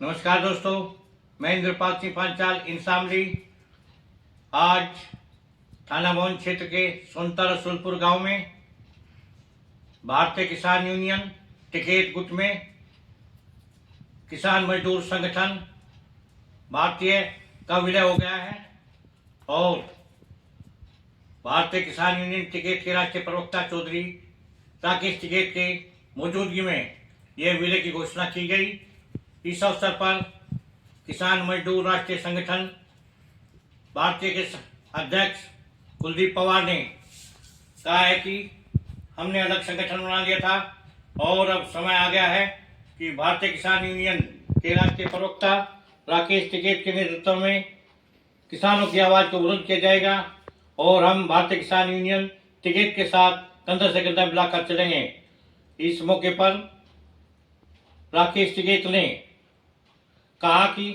नमस्कार दोस्तों, मैं इंद्रपाल सिंह पांचाल इंसामली आज थाना भवन क्षेत्र के सोनता रसूलपुर गांव में भारतीय किसान यूनियन टिकैत गुट में किसान मजदूर संगठन भारतीय का विलय हो गया है और भारतीय किसान यूनियन टिकैत के राष्ट्रीय प्रवक्ता चौधरी राकेश टिकैत के मौजूदगी में यह विलय की घोषणा की गई। इस अवसर पर किसान मजदूर राष्ट्रीय संगठन भारतीय के अध्यक्ष कुलदीप पवार ने कहा है कि हमने अलग संगठन बना लिया था और अब समय आ गया है कि भारतीय किसान यूनियन के राष्ट्रीय प्रवक्ता राकेश टिकैत के नेतृत्व में किसानों की आवाज़ को बुलंद किया जाएगा और हम भारतीय किसान यूनियन टिकैत के साथ कंधा से कंधा मिलाकर चलेंगे। इस मौके पर राकेश टिकैत ने कहा कि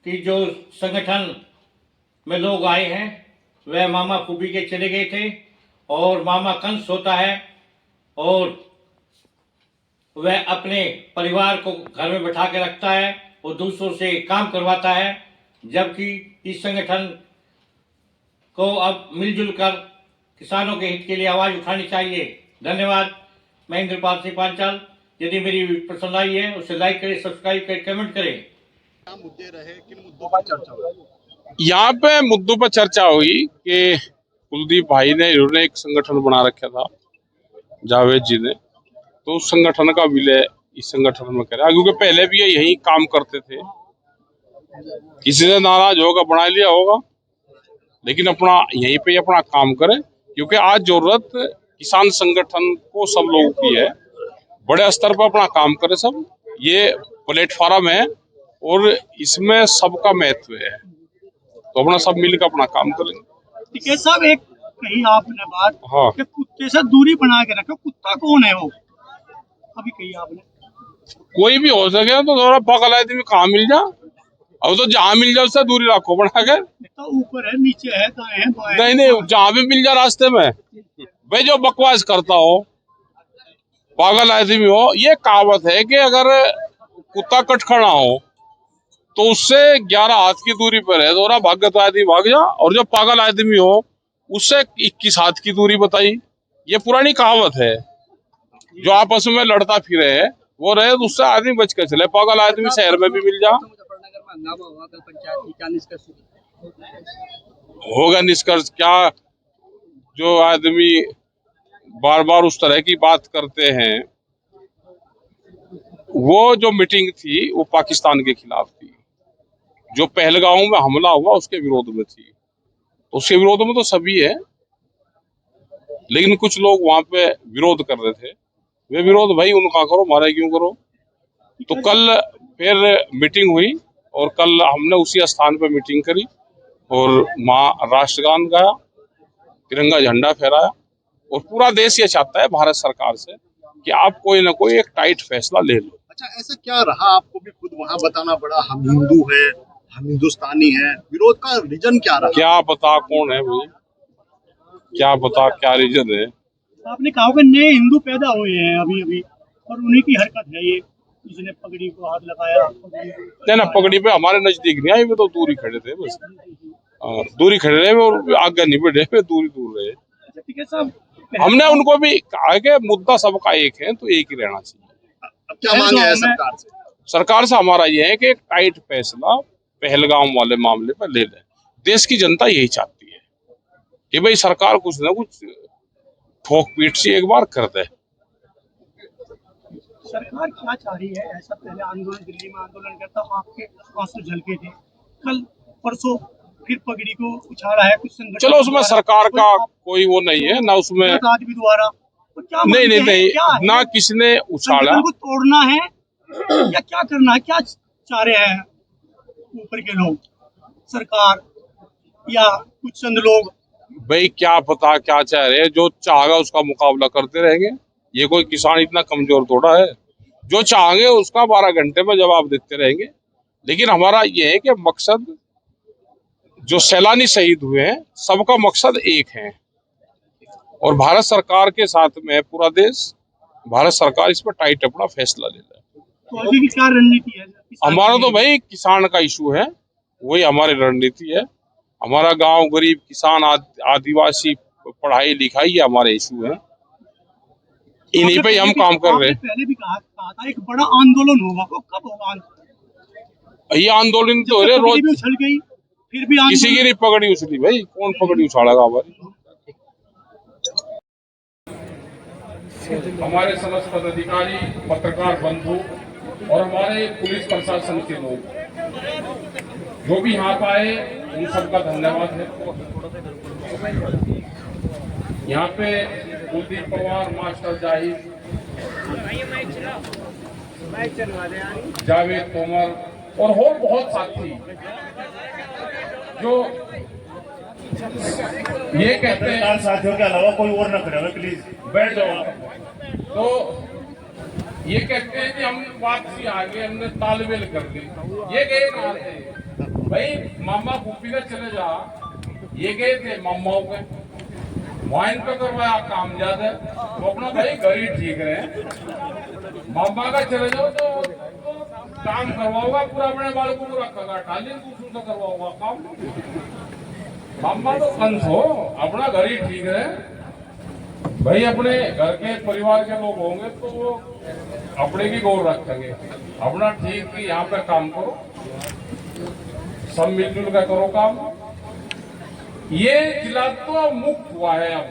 जो संगठन में लोग आए हैं वह मामा फूबी के चले गए थे और मामा कंस होता है और वह अपने परिवार को घर में बैठा के रखता है और दूसरों से काम करवाता है, जबकि इस संगठन को अब मिलजुल कर किसानों के हित के लिए आवाज़ उठानी चाहिए। धन्यवाद। मैं इंद्रपाल सिंह पांचाल। यदि मेरी पसंद आई है उसे लाइक करें, सब्सक्राइब करें, कमेंट करें। क्या मुद्दे रहे, किन मुद्दों पर चर्चा हुई? यहाँ पे मुद्दों पर चर्चा हुई कि कुलदीप भाई ने इन्होंने एक संगठन बना रखा था, जावेद जी ने, तो उस संगठन का विलय इस संगठन में करा, क्योंकि पहले भी ये यही काम करते थे। किसी से नाराज होगा बना लिया होगा, लेकिन अपना यहीं पे अपना काम करे, क्योंकि आज जरूरत किसान संगठन को सब लोगों की है। बड़े स्तर पर अपना काम करे सब, ये प्लेटफॉर्म है और इसमें सबका महत्व है, तो अपना सब मिलकर अपना काम करेंगे। टिकैत साहब, एक कही आपने बात, हाँ, कि कुत्ते से दूरी बना के रखो। कुत्ता कौन है वो? अभी कही आपने। कोई भी हो सके तो थोड़ा पागल आदमी कहाँ मिल जा, अब तो जहाँ मिल जाए उससे दूरी रखो बना कर। तो ऊपर है, नीचे है, दाएं है, बाएं है। नहीं, जहाँ भी मिल जाए रास्ते में, भाई जो बकवास करता हो, पागल आदमी हो, ये कहावत है कि अगर कुत्ता कटखड़ा हो तो उससे 11 हाथ की दूरी पर है, दोरा भागत आदमी भाग जा, और जो पागल आदमी हो उससे 21 हाथ की दूरी बताई। ये पुरानी कहावत है। जो आपस में लड़ता फिरे है वो रहे, तो उससे आदमी बच के चले। पागल आदमी शहर में भी मिल जा। होगा निष्कर्ष क्या? जो आदमी बार बार उस तरह की बात करते हैं, वो जो मीटिंग थी वो पाकिस्तान के खिलाफ थी। जो पहलगाम में हमला हुआ उसके विरोध में थी, उसके विरोध में तो सभी है, लेकिन कुछ लोग वहां पे विरोध कर रहे थे। वे विरोध भाई उनका करो, हमारा क्यों करो। तो कल फिर मीटिंग हुई और कल हमने उसी स्थान पर मीटिंग करी और माँ राष्ट्रगान गाया, तिरंगा झंडा फहराया, और पूरा देश ये चाहता है भारत सरकार से कि आप कोई ना कोई एक टाइट फैसला ले लो। अच्छा, ऐसा क्या रहा? आपको भी खुद वहाँ बताना पड़ा। हम हिंदू है, हम हिंदुस्तानी है, विरोध का रीजन क्या रहा? क्या पता कौन है भाई, क्या पता क्या रीजन है। आपने कहा कि नए हिंदू पैदा हुए हैं अभी अभी, और उन्हीं की हरकत है ये, जिसने पगड़ी को हाथ लगाया। नहीं ना, पगड़ी पे हमारे नजदीक नहीं आई, वे तो दूरी खड़े थे बस। दूरी खड़े रहे और आगे नहीं बढ़े, वे दूरी दूर रहे। अच्छा टिकैत साहब, हमने उनको भी कहा कि मुद्दा सबका एक है तो एक ही रहना चाहिए। अब क्या मांगे है सरकार से? सरकार से हमारा ये है कि एक टाइट फैसला पहलगाम वाले मामले पर ले लें। देश की जनता यही चाहती है कि भाई सरकार कुछ ना कुछ ठोक पीट से एक बार कर दे। सरकार क्या चाह रही है? ऐसा पहले आंदोलन, दिल्ली में आंदोलन करता, आपके आंसू झलके थे। कल परसों फिर पगड़ी को उछाला है कुछ संगठन। चलो उसमें सरकार का कोई वो नहीं है ना, उसमें आदमी द्वारा तो क्या नहीं ना किसी ने उछाला। को तोड़ना है या क्या करना है? क्या चाह रहे हैं ऊपर के लोग, सरकार या कुछ चंद लोग? भाई क्या पता क्या चाह रहे हैं, जो चाहेगा उसका मुकाबला करते रहेंगे। ये कोई किसान इतना कमजोर थोड़ा है, जो चाहेंगे उसका 12 घंटे में जवाब देते रहेंगे। लेकिन हमारा ये है कि मकसद, जो सैलानी शहीद हुए हैं सबका मकसद एक है, और भारत सरकार के साथ में पूरा देश, भारत सरकार इस पर टाइट अपना फैसला ले रहा है। तो आगे की क्या रणनीति है किसान हमारा के तो लिए? भाई किसान का इशू है, वही हमारी रणनीति है। हमारा गांव गरीब किसान आदिवासी पढ़ाई लिखाई है हमारे इशू है, इन्हीं आपने पे हम पहले भी काम कर रहे आपने हैं। पहले भी कहा था एक बड़ा आंदोलन होगा, वो कब होगा आंदोलन? ये आंदोलन जब तो हो तक रहे पगड़ी भी रोज, उछल गई फिर भी किसी की आंदोलन। नहीं पगड़ी उछली भाई, कौन पगड़ी उछाड़ेगा हमारी। हमारे समस्त पदाधिकारी, पत्रकार बंधु और हमारे पुलिस प्रशासन के लोग जो भी यहाँ पे आए, उन सबका धन्यवाद है। यहाँ पे कुलदीप पवार, मास्टर जाहिद, जावेद तोमर और बहुत साथी जो ये कहते हैं, साथियों के अलावा कोई और ना खड़े हो प्लीज, बैठ जाओ। तो ये कहते हैं कि हम वापसी आ गए, हमने तालमेल कर दी। ये गए कहाँ थे भाई, मामा फूफी ने चले जा, ये गए थे मामाओं के वाइन पे करवाया काम ज्यादा, तो अपना भाई घर ही ठीक रहे। मामा का चले जाओ तो काम करवाओगा पूरा, अपने बाल को पूरा ठाली दूसरों से करवाओगा काम। मामा तो कंस हो, अपना घर ही ठीक रहे भाई। अपने घर के परिवार के लोग होंगे तो वो अपने की गौर रखेंगे, अपना ठीक कि यहाँ पे काम करो, सब मिलजुल कर करो काम। ये जिला तो मुक्त हुआ है, अब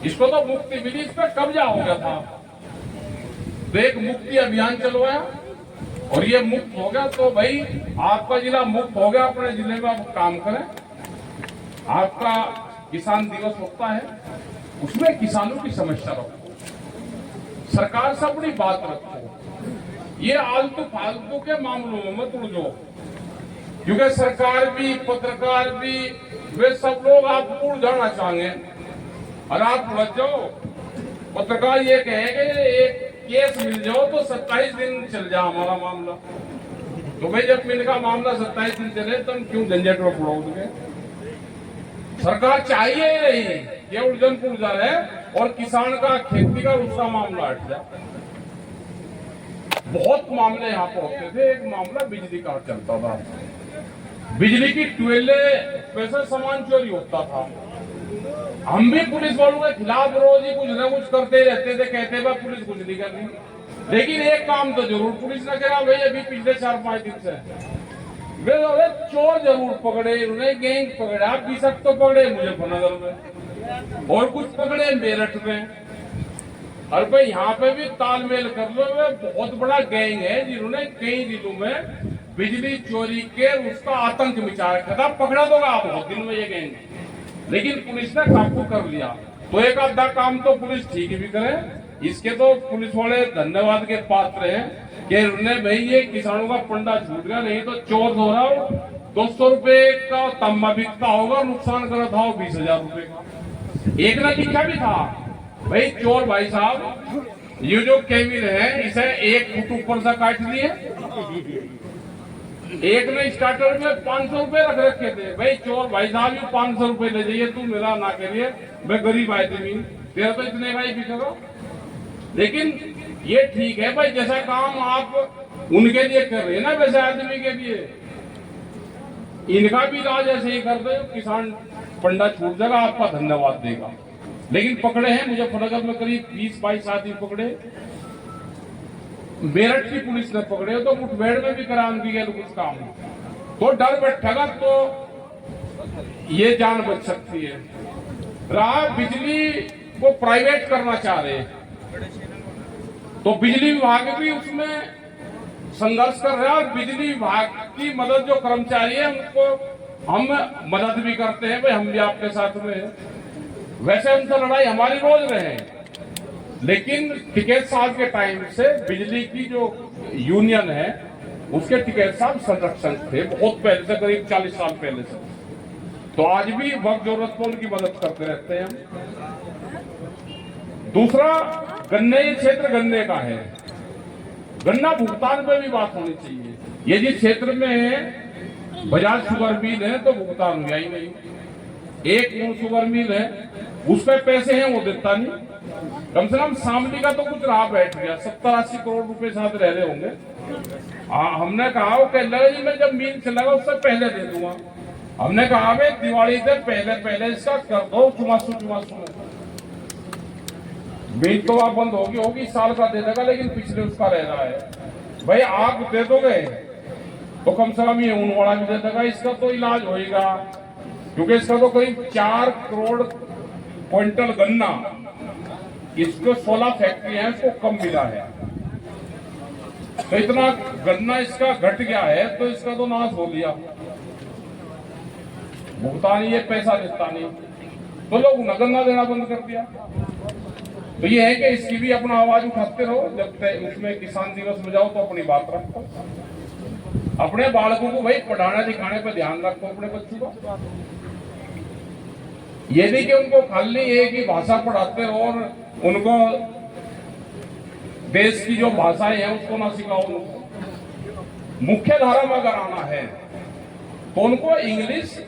इसको तो मुक्ति मिली, इस पर कब्जा हो गया था, तो एक मुक्ति अभियान चलवाया और ये मुक्त हो गया। तो भाई आपका जिला मुक्त हो गया, अपने जिले में आप काम करें। आपका किसान दिवस होता है, उसमें किसानों की समस्या रखो, सरकार से अपनी बात रखो, ये आलतू फालतू के मामलों में मत उलझो, क्योंकि सरकार भी, पत्रकार भी, वे सब लोग आपको उलझाना चाहेंगे और आप उलझ जाओ। पत्रकार ये कहेंगे एक केस मिल जाओ तो 27 दिन चल जाए हमारा मामला, तो भाई जब इनका मामला 27 दिन चले तो हम क्यों झंझट में पड़ोगे। सरकार चाहिए ही नहीं, ये उलझन पुलझन है, और किसान का, खेती का उसका मामला हट जाए। बहुत मामले यहाँ पे होते थे। एक मामला बिजली का चलता था, बिजली की ट्यूबवेले पैसे सामान चोरी होता था। हम भी पुलिस वालों के खिलाफ रोज ही कुछ न कुछ करते रहते थे, कहते भाई पुलिस कुछ नहीं कर रही, लेकिन एक काम तो जरूर पुलिस ने करा भाई, अभी पिछले 4-5 दिन से वे चोर जरूर पकड़े, उन्हें गैंग पकड़ा, 20 तो पकड़े मुजफ्फरनगर में और कुछ पकड़े मेरठ में। और भाई यहाँ पे भी तालमेल कर लो, वे बहुत बड़ा गैंग है जिन्होंने कई जिलों में बिजली चोरी के उसका आतंक मचा रखा था। पकड़ा दोगा आप बहुत दिन में ये गैंग, लेकिन पुलिस ने काबू कर लिया। तो एक आधा काम तो पुलिस ठीक भी करे, इसके तो पुलिस वाले धन्यवाद के पात्र हैं कि उन्होंने भाई ये किसानों का पंडा छूट गया, नहीं तो चोर हो रहा 200 रुपए का तम्बा बिकता होगा, नुकसान कर था 20,000 रुपए का। एक ना लिखा भी था भाई, चोर भाई साहब ये जो केबिल है इसे 1 फुट ऊपर से काट लिए, एक ने स्टार्टर में 500 रुपए रख रखे थे। भाई चोर भाई साहब ये 500 रुपए ले जाइए, तू मेरा ना करिए, मैं गरीब आदमी, तेरा तो इतने का ही बिकेगा। लेकिन ये ठीक है भाई, जैसा काम आप उनके लिए कर रहे हैं ना, वैसे आदमी के लिए इनका भी इलाज ऐसे ही कर दो, किसान पंडा छूट जाएगा, आपका धन्यवाद देगा। लेकिन पकड़े हैं मुजफ्फरनगर में करीब 20-22 आदमी पकड़े, मेरठ की पुलिस ने पकड़े, तो मुठभेड़ में भी करा दिया कुछ काम, तो डर बैठेगा तो ये जान बच सकती है। रहा बिजली को प्राइवेट करना चाह रहे हैं, तो बिजली विभाग भी उसमें संघर्ष कर रहा है, और बिजली विभाग की मदद जो कर्मचारी है उनको हम मदद भी करते हैं, भाई हम भी आपके साथ में हैं। वैसे उनसे लड़ाई हमारी रोज रहे, लेकिन टिकैत साहब के टाइम से बिजली की जो यूनियन है उसके टिकैत साहब संरक्षण थे बहुत पहले से, करीब 40 साल पहले से, तो आज भी वक्त जरूरत पर उनकी मदद करते रहते हैं हम। दूसरा, गन्ने क्षेत्र गन्ने का है, गन्ना भुगतान पे भी बात होनी चाहिए। ये जिस क्षेत्र में बजाज शुगर मिल है तो भुगतान हुआ ही नहीं, एक शुगर मिल है उस पे पैसे हैं वो देता नहीं, कम से कम शामली का तो कुछ रहा बैठ गया, 70-80 करोड़ रुपए साथ रह रहे होंगे। हमने कहा वो कह लगा जी मैं जब मील चलेगा उससे पहले दे दूंगा। हमने कहा भाई दिवाली से पहले इसका कर दो चुमासू। मील तो आप बंद होगी साल का दे देगा, लेकिन पिछले उसका रह रहा है। भाई आप दे दोगे तो कम से कम ये ऊन वाला भी दे देगा, इसका तो इलाज होएगा। क्योंकि इसका तो करीब 4 करोड़ क्विंटल गन्ना, इसको 16 फैक्ट्री है, इसको कम मिला है। तो इतना गन्ना इसका घट गया है तो इसका तो नाश हो लिया। भुगता नहीं, ये पैसा देता नहीं, तो लोग गन्ना देना बंद कर दिया। तो ये है कि इसकी भी अपना आवाज उठाते रहो। जब तक उसमें किसान दिवस में जाओ तो अपनी बात रखो, अपने बालकों को भाई पढ़ाने लिखाने पर ध्यान रखो, अपने बच्चों का। ये नहीं कि उनको खाली एक ही भाषा पढ़ाते रहो और उनको देश की जो भाषाएं हैं उसको ना सिखाओ। उनको मुख्य धारा में अगर आना है तो उनको इंग्लिश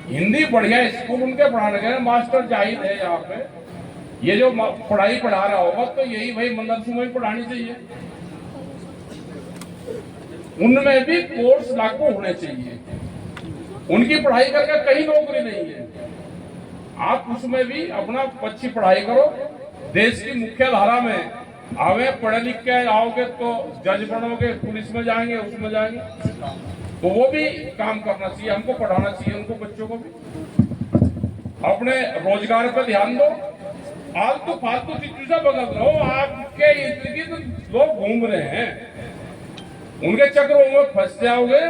हिंदी बढ़िया स्कूल उनके पढ़ाने गए। मास्टर जाहिद है यहाँ पे, ये जो पढ़ाई पढ़ा रहा होगा तो यही भाई मदरसों में पढ़ानी चाहिए। उनमें भी कोर्स लागू होने चाहिए। उनकी पढ़ाई करके कहीं नौकरी नहीं है, आप उसमें भी अपना अच्छी पढ़ाई करो। देश की मुख्य धारा में आवे, पढ़े लिख के आओगे तो जज बनोगे, पुलिस में जाएंगे, उसमें जाएंगे, तो वो भी काम करना चाहिए। हमको पढ़ाना चाहिए उनको, बच्चों को भी। अपने रोजगार पर ध्यान दो, आलतू फालतू चीजों से बदल रहो। आपके इर्द गिर्द लोग घूम रहे हैं, उनके चक्रों में फंस जाओगे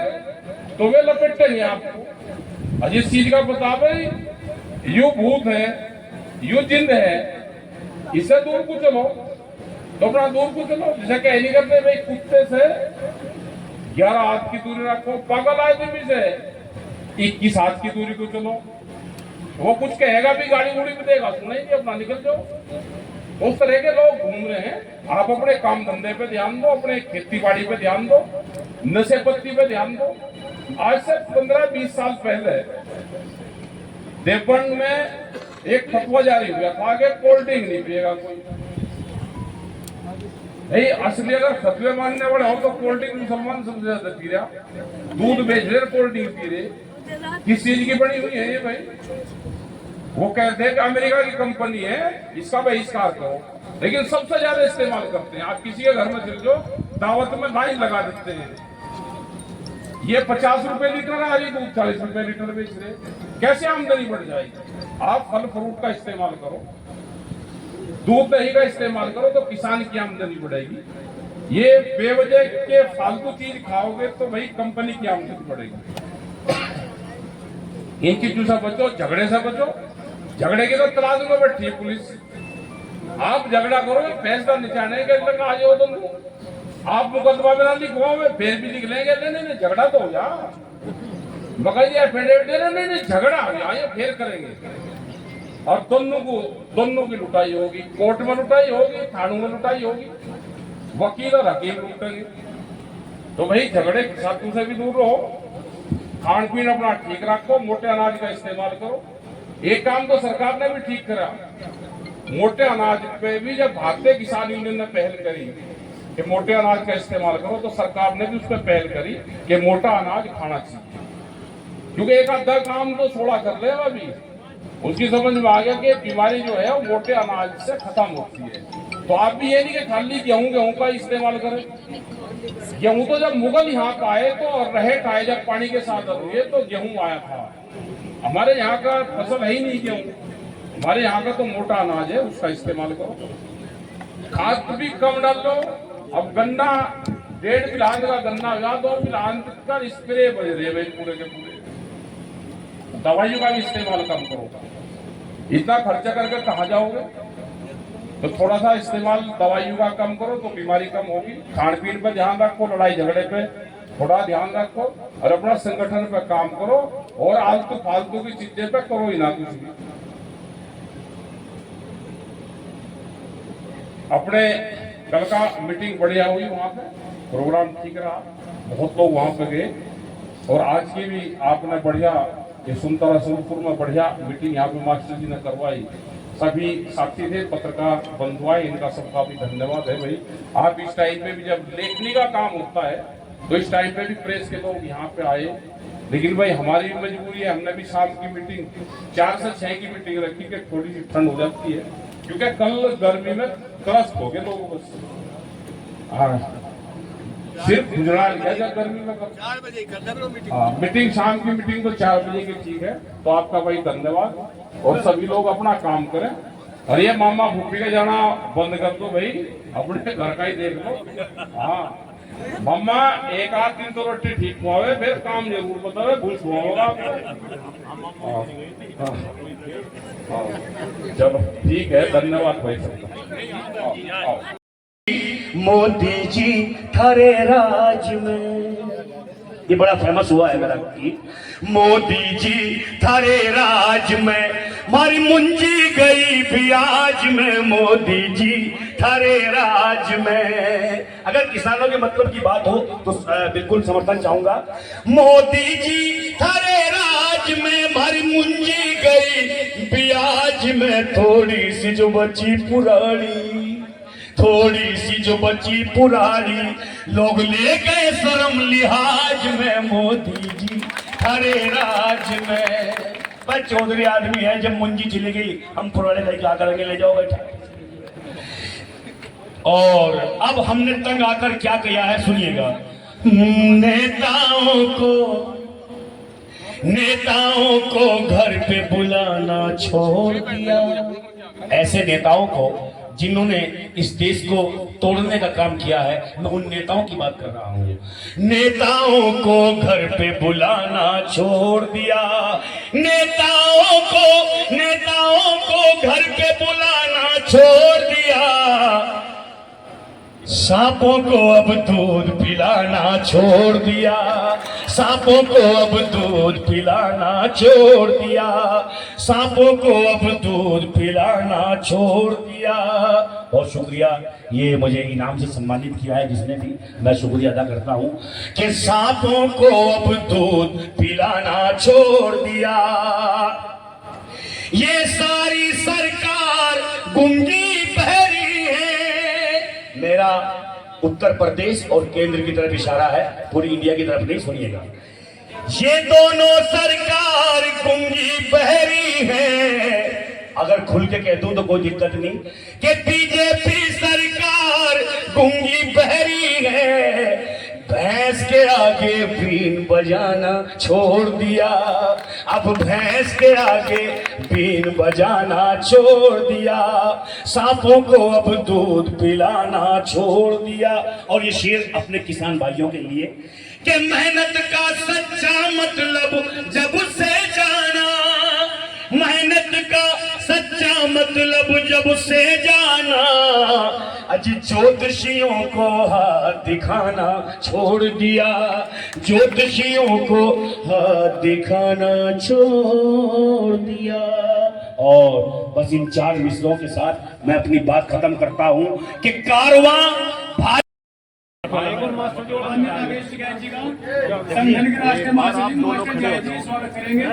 तो वे लपेटेंगे आपको। और जिस चीज का पता भाई यू भूत है, यू जिंद है, इससे दूर को चलो तो अपना दूर को चलो। जैसे कह नहीं करते भाई कुत्ते से 11 हाथ की दूरी रखो, पागल आदमी से 21 हाथ की दूरी को चलो। वो कुछ कहेगा भी गाड़ी गुड़ी में देगा, सुनेंगे, अपना निकल जाओ। उस तरह के लोग घूम रहे हैं। आप अपने काम धंधे पे ध्यान दो, अपने खेती बाड़ी पे ध्यान दो, नशे पत्ती पे ध्यान दो। आज से 15-20 साल पहले देवबंद में एक फतवा जारी हुआ था कि कोल्ड ड्रिंक नहीं पिएगा कोई। भाई असली अगर फतवे मानने वाले हो तो कोल्ड ड्रिंक मुसलमान सबसे ज्यादा पी रहा, दूध बेच रहे, कोल्ड ड्रिंक पी रहे। किस चीज की बनी हुई है ये भाई? वो कहते हैं कि अमेरिका की कंपनी है, इसका बहिष्कार करो, लेकिन सबसे ज्यादा इस्तेमाल करते हैं। आप किसी के घर में चल जाओ, दावत में लाइन लगा देते हैं। ये 50 रुपए लीटर है, आज दूध 40 रुपए लीटर बेच रहे। कैसे आमदनी बढ़ जाएगी? आप फल फ्रूट का इस्तेमाल करो, दूध दही का इस्तेमाल करो, तो किसान की आमदनी बढ़ेगी। ये बेवजह के फालतू चीज खाओगे तो भाई कंपनी की आमदनी बढ़ेगी। इन चीजों से बचो, झगड़े से बचो। झगड़े की तो तलाश में बैठी है पुलिस। आप झगड़ा करो, फैसला निचाने के लगा आ जाओ तुम। आप मुकदमा बिना लिखवाओ, फिर भी लिख लेंगे। नहीं झगड़ा तो हो जा, मगर ये एफिडेविट नहीं झगड़ा हो गया, ये फिर करेंगे। और दोनों की लुटाई होगी, कोर्ट में लुटाई होगी, थानों में लुटाई होगी, वकील और हकीम लुटेंगे। तो भाई झगड़े साथों से भी दूर रहो, खान पीन अपना ठीक रखो, मोटे अनाज का इस्तेमाल करो। एक काम तो सरकार ने भी ठीक करा, मोटे अनाज पे भी जब भारतीय किसान यूनियन ने पहल करी कि मोटे अनाज का इस्तेमाल करो, तो सरकार ने भी उस पर पहल करी कि मोटा अनाज खाना चाहिए। क्योंकि एक आधा काम तो थोड़ा कर ले, अभी उसकी समझ में आ गया कि बीमारी जो है वो मोटे अनाज से खत्म होती है। तो आप भी ये नहीं कि खाली गेहूं का इस्तेमाल करें। गेहूं तो जब मुगल यहाँ का आए तो रहेट आए, जब पानी के साथ हुए तो गेहूं आया था। हमारे यहाँ का फसल है ही नहीं गेहूं, हमारे यहाँ का तो मोटा अनाज है, उसका इस्तेमाल करो। खाद भी कम डाल लो। अब गन्ना 1.5 बिलान का गन्ना हुआ, 2 बिलान का स्प्रे बज रहे भाई पूरे के पूरे। दवाइयों का भी इस्तेमाल कम करो। इतना खर्चा करके कहाँ जाओगे? तो थोड़ा सा इस्तेमाल दवाइयों का कम करो तो बीमारी कम होगी। खान पीन पर ध्यान रखो, लड़ाई झगड़े पे थोड़ा ध्यान रखो, और अपना संगठन पे काम करो। और आलतू फालतू की चीजें पे करो ही ना कुछ भी। अपने कल का मीटिंग बढ़िया हुई, वहां पे प्रोग्राम ठीक रहा, बहुत लोग वहां पे गए। और आज की भी आपने बढ़िया, ये सुनतरा सुरपुर में बढ़िया मीटिंग यहाँ पे मास्टर जी ने करवाई। सभी साथी थे, पत्रकार बंधु आए, इनका सबका भी धन्यवाद है भाई। आप इस टाइम पे भी जब लेखनी का काम होता है तो इस टाइम पे भी प्रेस के लोग यहाँ पे आए, लेकिन भाई हमारी भी मजबूरी है। हमने भी शाम की मीटिंग 4 से 6 की मीटिंग रखी कि थोड़ी सी ठंड हो जाती है, क्योंकि कल गर्मी में त्रस्त हो गए लोगों को। हाँ, सिर्फ गुजरात गया जब गर्मी में 4 बजे मीटिंग, शाम की मीटिंग तो 4 बजे की ठीक है। तो आपका भाई धन्यवाद, और सभी लोग अपना काम करें। और ये मामा भूपी का जाना बंद कर दो भाई, अपने घर का ही देख लो। हाँ मम्मा, एक आध दिन तो रोटी ठीक हुआ, फिर काम जरूर बताओ, घुस हुआ होगा। चलो ठीक है, धन्यवाद भाई सबका। मोदी जी थारे राज में, ये बड़ा फेमस हुआ है मेरा गीत। मोदी जी थारे राज में मारी मुंजी गई ब्याज में, मोदी जी थारे राज में। अगर किसानों के मतलब की बात हो तो बिल्कुल समर्थन चाहूंगा। मोदी जी थारे राज में मारी मुंजी गई ब्याज में, थोड़ी सी जो बची पुरानी, थोड़ी सी जो बची पुरानी, लोग ले गए शर्म लिहाज में, मोदी जी थारे राज में। पर चौधरी आदमी है, जब मुंजी चली गई हम पुराने भाई क्या करेंगे, ले जाओ बैठा। और अब हमने तंग आकर क्या किया है सुनिएगा। नेताओं को घर पे बुलाना छोड़ दिया। ऐसे नेताओं को जिन्होंने इस देश को तोड़ने का काम किया है, मैं उन नेताओं की बात कर रहा हूं। नेताओं को घर पे बुलाना छोड़ दिया, नेताओं को घर पे बुलाना छोड़ दिया, सांपों को अब दूध पिलाना छोड़ दिया, सांपों को अब दूध पिलाना छोड़ दिया, सांपों को अब दूध पिलाना छोड़ दिया। बहुत शुक्रिया, ये मुझे इनाम से सम्मानित किया है जिसने भी, मैं शुक्रिया अदा करता हूं कि सांपों को अब दूध पिलाना छोड़ दिया। ये सारी सरकार गूंगी बहरी है। मेरा उत्तर प्रदेश और केंद्र की तरफ इशारा है, पूरी इंडिया की तरफ नहीं, सुनिएगा। ये दोनों सरकार गूंगी बहरी है। अगर खुल के कह दूं तो कोई दिक्कत नहीं कि बीजेपी सरकार गूंगी बहरी है। भैंस के आगे बीन बजाना छोड़ दिया, अब भैंस के आगे बीन बजाना छोड़ दिया, सांपों को अब दूध पिलाना छोड़ दिया। और ये शेर अपने किसान भाइयों के लिए कि मेहनत का सच्चा मतलब जब से जाना, मेहनत का सच्चा मतलब जब से जाना, अजी ज्योतिषियों को हाथ दिखाना छोड़ दिया, ज्योतिषियों को हाथ दिखाना छोड़ दिया। और बस इन 4 मिसरों के साथ मैं अपनी बात खत्म करता हूं कि कारवां संगठन के राष्ट्रीय महासचिव जी स्वागत करेंगे।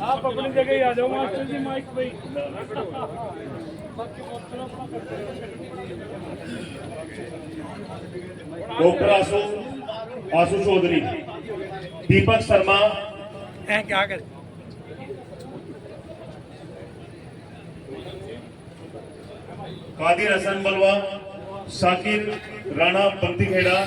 आप अपनी जगह ही आ जाओ मास्टर जी, माइक पे। डॉक्टर आशु चौधरी, दीपक शर्मा, क्या कर कादिर हसन बलवा, शाकिर राणा बंदी खेड़ा,